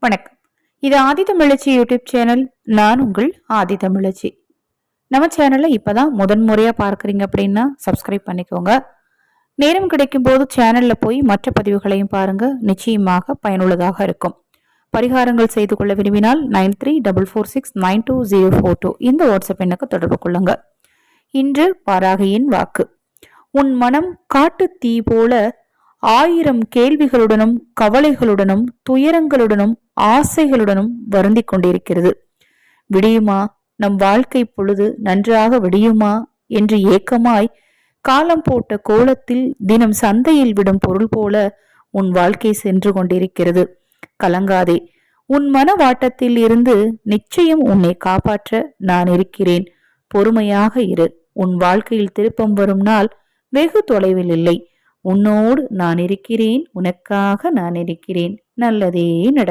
வணக்கம். இது ஆதி தமிழச்சி YouTube channel. நான் உங்கள் ஆதி தமிழச்சி. நம்ம சேனலை இப்பதான் முதன்முறையா பார்க்குறீங்க அப்படின்னா சப்ஸ்கிரைப் பண்ணிக்கோங்க. நேரம் கிடைக்கும் போது சேனல்ல போய் மற்ற பதிவுகளையும் பாருங்க. நிச்சயமாக பயனுள்ளதாக இருக்கும். பரிகாரங்கள் செய்து கொள்ள விரும்பினால் 9344692042 இந்த வாட்ஸ்அப் எண்ணுக்கு தொடர்பு கொள்ளுங்க. இன்று வாராகியின் வாக்கு. உன் மனம் காட்டு தீ போல 1000 கேள்விகளுடனும் கவலைகளுடனும் துயரங்களுடனும் ஆசைகளுடனும் வருந்திக் கொண்டிருக்கிறது. விடியுமா, நம் வாழ்க்கை பொழுது நன்றாக விடியுமா என்று ஏக்கமாய் காலம் போட்ட கோலத்தில் தினம் சந்தையில் விடும் பொருள் போல உன் வாழ்க்கை சென்று கொண்டிருக்கிறது. கலங்காதே. உன் மன வாட்டத்தில் இருந்து நிச்சயம் உன்னை காப்பாற்ற நான் இருக்கிறேன். பொறுமையாக இரு. உன் வாழ்க்கையில் திருப்பம் வரும் நாள் வெகு தொலைவில் இல்லை. உன்னோடு நான் இருக்கிறேன். உனக்காக நான் இருக்கிறேன். நல்லதே நடக்கும்.